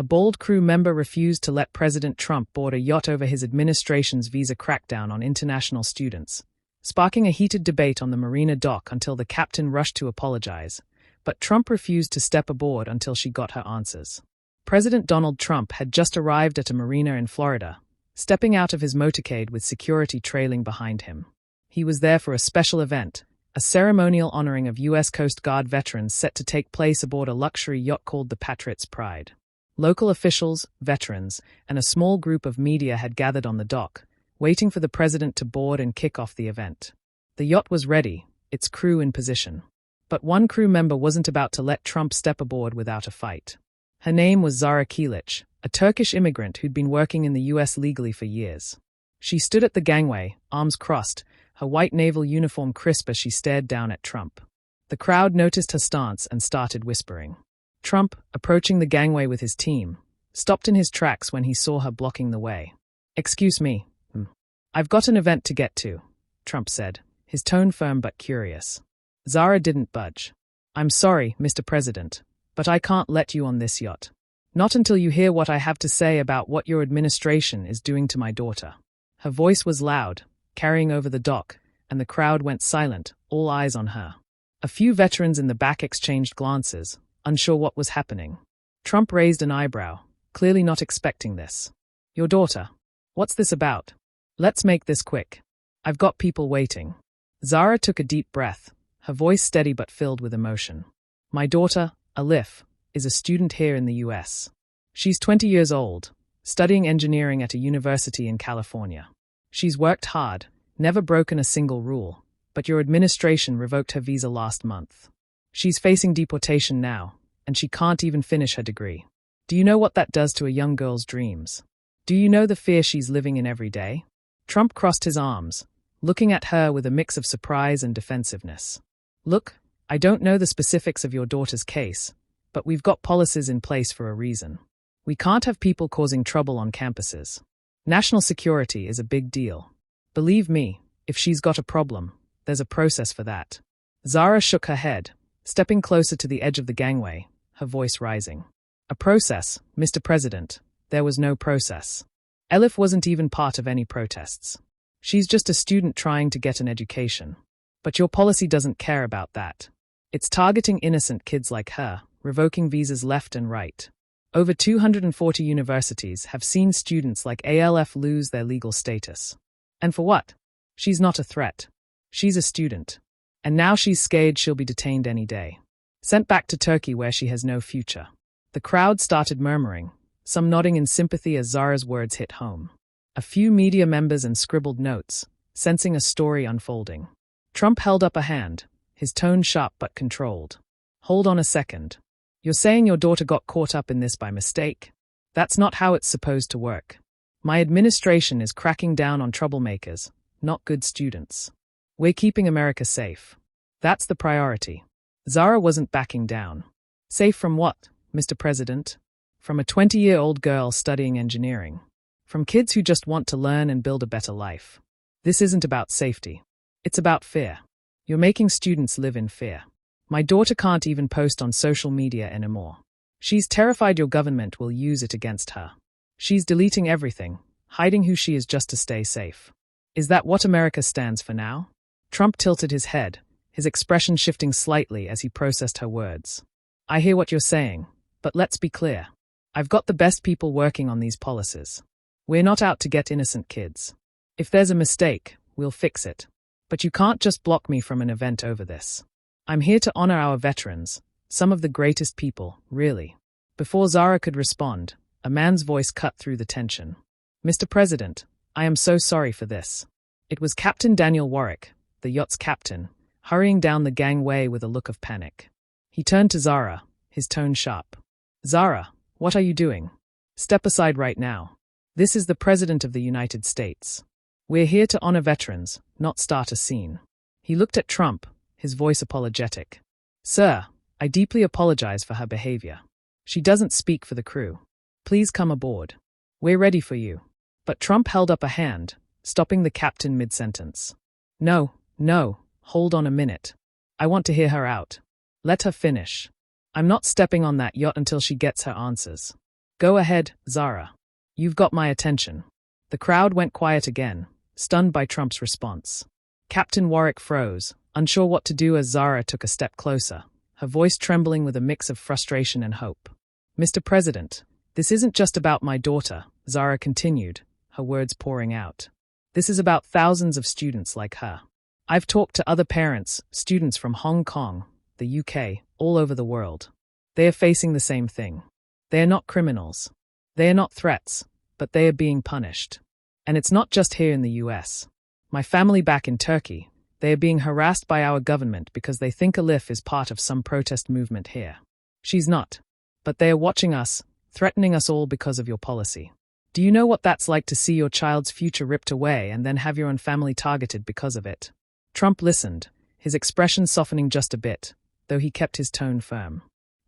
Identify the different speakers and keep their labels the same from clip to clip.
Speaker 1: A bold crew member refused to let President Trump board a yacht over his administration's visa crackdown on international students, sparking a heated debate on the marina dock until the captain rushed to apologize. But Trump refused to step aboard until she got her answers. President Donald Trump had just arrived at a marina in Florida, stepping out of his motorcade with security trailing behind him. He was there for a special event, a ceremonial honoring of U.S. Coast Guard veterans set to take place aboard a luxury yacht called the Patriot's Pride. Local officials, veterans, and a small group of media had gathered on the dock, waiting for the president to board and kick off the event. The yacht was ready, its crew in position. But one crew member wasn't about to let Trump step aboard without a fight. Her name was Zara Kilic, a Turkish immigrant who'd been working in the U.S. legally for years. She stood at the gangway, arms crossed, her white naval uniform crisp as she stared down at Trump. The crowd noticed her stance and started whispering. Trump, approaching the gangway with his team, stopped in his tracks when he saw her blocking the way. "Excuse me. I've got an event to get to," Trump said, his tone firm but curious. Zara didn't budge. "I'm sorry, Mr. President, but I can't let you on this yacht. Not until you hear what I have to say about what your administration is doing to my daughter." Her voice was loud, carrying over the dock, and the crowd went silent, all eyes on her. A few veterans in the back exchanged glances, unsure what was happening. Trump raised an eyebrow, clearly not expecting this. "Your daughter. What's this about? Let's make this quick. I've got people waiting." Zara took a deep breath, her voice steady but filled with emotion. "My daughter, Alif, is a student here in the U.S. She's 20 years old, studying engineering at a university in California. She's worked hard, never broken a single rule, but your administration revoked her visa last month. She's facing deportation now, and she can't even finish her degree. Do you know what that does to a young girl's dreams? Do you know the fear she's living in every day?" Trump crossed his arms, looking at her with a mix of surprise and defensiveness. "Look, I don't know the specifics of your daughter's case, but we've got policies in place for a reason. We can't have people causing trouble on campuses. National security is a big deal. Believe me, if she's got a problem, there's a process for that." Zara shook her head, stepping closer to the edge of the gangway, her voice rising. "A process, Mr. President. There was no process. Elif wasn't even part of any protests. She's just a student trying to get an education. But your policy doesn't care about that. It's targeting innocent kids like her, revoking visas left and right. Over 240 universities have seen students like ALF lose their legal status. And for what? She's not a threat. She's a student. And now she's scared she'll be detained any day. Sent back to Turkey where she has no future." The crowd started murmuring, some nodding in sympathy as Zara's words hit home. A few media members and scribbled notes, sensing a story unfolding. Trump held up a hand, his tone sharp but controlled. "Hold on a second. You're saying your daughter got caught up in this by mistake? That's not how it's supposed to work. My administration is cracking down on troublemakers, not good students. We're keeping America safe. That's the priority." Zara wasn't backing down. "Safe from what, Mr. President? From a 20-year-old girl studying engineering. From kids who just want to learn and build a better life. This isn't about safety. It's about fear. You're making students live in fear. My daughter can't even post on social media anymore. She's terrified your government will use it against her. She's deleting everything, hiding who she is just to stay safe. Is that what America stands for now?" Trump tilted his head, his expression shifting slightly as he processed her words. "I hear what you're saying, but let's be clear. I've got the best people working on these policies. We're not out to get innocent kids. If there's a mistake, we'll fix it. But you can't just block me from an event over this. I'm here to honor our veterans, some of the greatest people, really." Before Zara could respond, a man's voice cut through the tension. "Mr. President, I am so sorry for this." It was Captain Daniel Warwick, the yacht's captain, hurrying down the gangway with a look of panic. He turned to Zara, his tone sharp. "Zara, what are you doing? Step aside right now. This is the President of the United States. We're here to honor veterans, not start a scene." He looked at Trump, his voice apologetic. "Sir, I deeply apologize for her behavior. She doesn't speak for the crew. Please come aboard. We're ready for you." But Trump held up a hand, stopping the captain mid-sentence. No, hold on a minute. I want to hear her out. Let her finish. I'm not stepping on that yacht until she gets her answers." Go ahead, Zara. You've got my attention. The crowd went quiet again, stunned by Trump's response. Captain Warwick froze, unsure what to do as Zara took a step closer, her voice trembling with a mix of frustration and hope. Mr. President, this isn't just about my daughter, Zara continued, her words pouring out. This is about thousands of students like her. I've talked to other parents, students from Hong Kong, the UK, all over the world. They are facing the same thing. They are not criminals. They are not threats, but they are being punished. And it's not just here in the US. My family back in Turkey, they are being harassed by our government because they think Elif is part of some protest movement here. She's not. But they are watching us, threatening us all because of your policy. Do you know what that's like to see your child's future ripped away and then have your own family targeted because of it? Trump listened, his expression softening just a bit, though he kept his tone firm.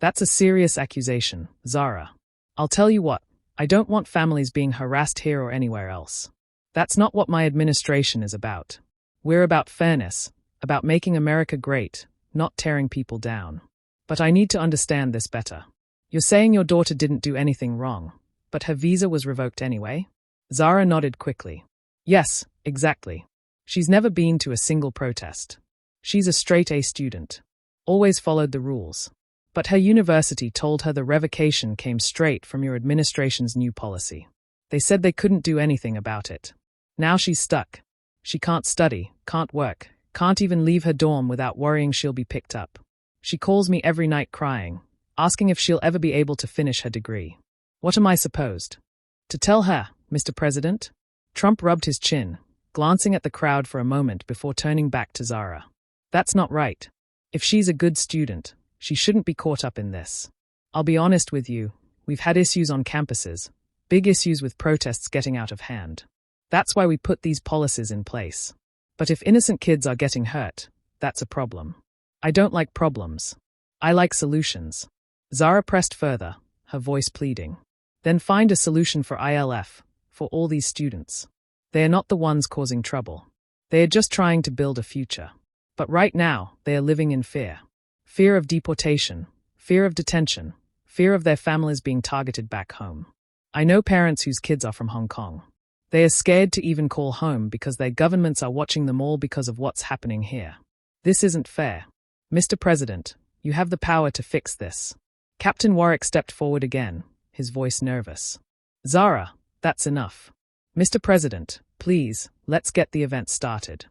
Speaker 1: That's a serious accusation, Zara. I'll tell you what, I don't want families being harassed here or anywhere else. That's not what my administration is about. We're about fairness, about making America great, not tearing people down. But I need to understand this better. You're saying your daughter didn't do anything wrong, but her visa was revoked anyway? Zara nodded quickly. Yes, exactly. She's never been to a single protest. She's a straight-A student. Always followed the rules. But her university told her the revocation came straight from your administration's new policy. They said they couldn't do anything about it. Now she's stuck. She can't study, can't work, can't even leave her dorm without worrying she'll be picked up. She calls me every night crying, asking if she'll ever be able to finish her degree. What am I supposed to tell her, Mr. President? Trump rubbed his chin, glancing at the crowd for a moment before turning back to Zara. That's not right. If she's a good student, she shouldn't be caught up in this. I'll be honest with you, we've had issues on campuses, big issues with protests getting out of hand. That's why we put these policies in place. But if innocent kids are getting hurt, that's a problem. I don't like problems. I like solutions. Zara pressed further, her voice pleading. Then find a solution for ILF, for all these students. They are not the ones causing trouble. They are just trying to build a future. But right now, they are living in fear. Fear of deportation, fear of detention, fear of their families being targeted back home. I know parents whose kids are from Hong Kong. They are scared to even call home because their governments are watching them all because of what's happening here. This isn't fair. Mr. President, you have the power to fix this. Captain Warwick stepped forward again, his voice nervous. Zara, that's enough. Mr. President, please, let's get the event started.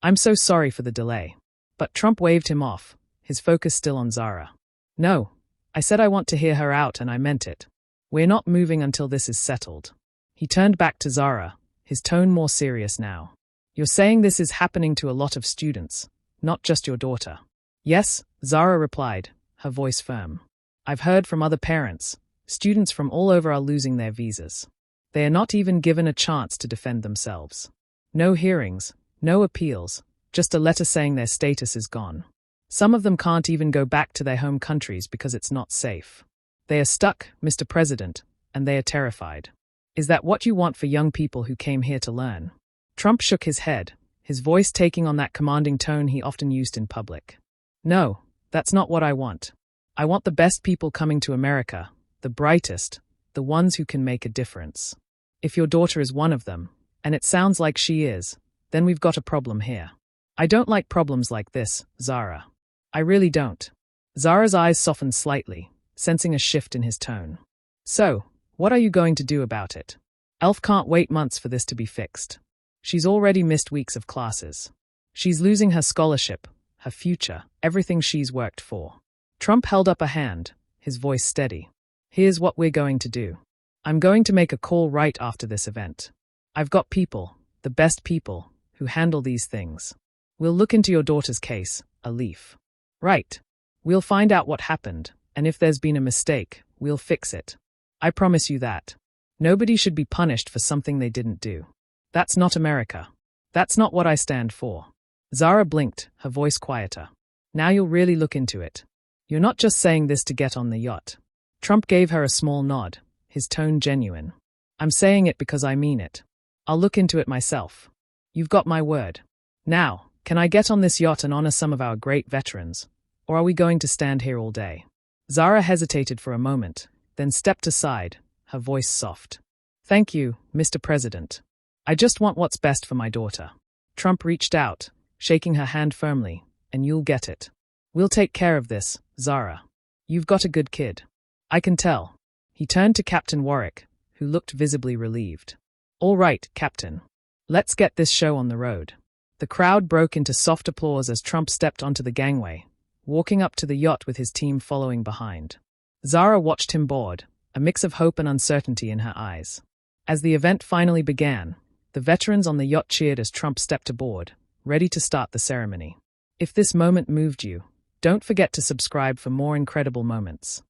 Speaker 1: I'm so sorry for the delay. But Trump waved him off, his focus still on Zara. No, I said I want to hear her out and I meant it. We're not moving until this is settled. He turned back to Zara, his tone more serious now. You're saying this is happening to a lot of students, not just your daughter. Yes, Zara replied, her voice firm. I've heard from other parents. Students from all over are losing their visas. They are not even given a chance to defend themselves. No hearings, no appeals, just a letter saying their status is gone. Some of them can't even go back to their home countries because it's not safe. They are stuck, Mr. President, and they are terrified. Is that what you want for young people who came here to learn? Trump shook his head, his voice taking on that commanding tone he often used in public. No, that's not what I want. I want the best people coming to America, the brightest, the ones who can make a difference. If your daughter is one of them, and it sounds like she is, then we've got a problem here. I don't like problems like this, Zara. I really don't. Zara's eyes softened slightly, sensing a shift in his tone. So, what are you going to do about it? Elf can't wait months for this to be fixed. She's already missed weeks of classes. She's losing her scholarship, her future, everything she's worked for. Trump held up a hand, his voice steady. Here's what we're going to do. I'm going to make a call right after this event. I've got people, the best people, who handle these things. We'll look into your daughter's case, Elif. Right. We'll find out what happened, and if there's been a mistake, we'll fix it. I promise you that. Nobody should be punished for something they didn't do. That's not America. That's not what I stand for. Zara blinked, her voice quieter. Now you'll really look into it. You're not just saying this to get on the yacht. Trump gave her a small nod, his tone genuine. I'm saying it because I mean it. I'll look into it myself. You've got my word. Now, can I get on this yacht and honor some of our great veterans? Or are we going to stand here all day? Zara hesitated for a moment, then stepped aside, her voice soft. "Thank you, Mr. President. I just want what's best for my daughter." Trump reached out, shaking her hand firmly. "And you'll get it. We'll take care of this, Zara. You've got a good kid. I can tell." He turned to Captain Warwick, who looked visibly relieved. "All right, Captain. Let's get this show on the road." The crowd broke into soft applause as Trump stepped onto the gangway, walking up to the yacht with his team following behind. Zara watched him board, a mix of hope and uncertainty in her eyes. As the event finally began, the veterans on the yacht cheered as Trump stepped aboard, ready to start the ceremony. If this moment moved you, don't forget to subscribe for more incredible moments.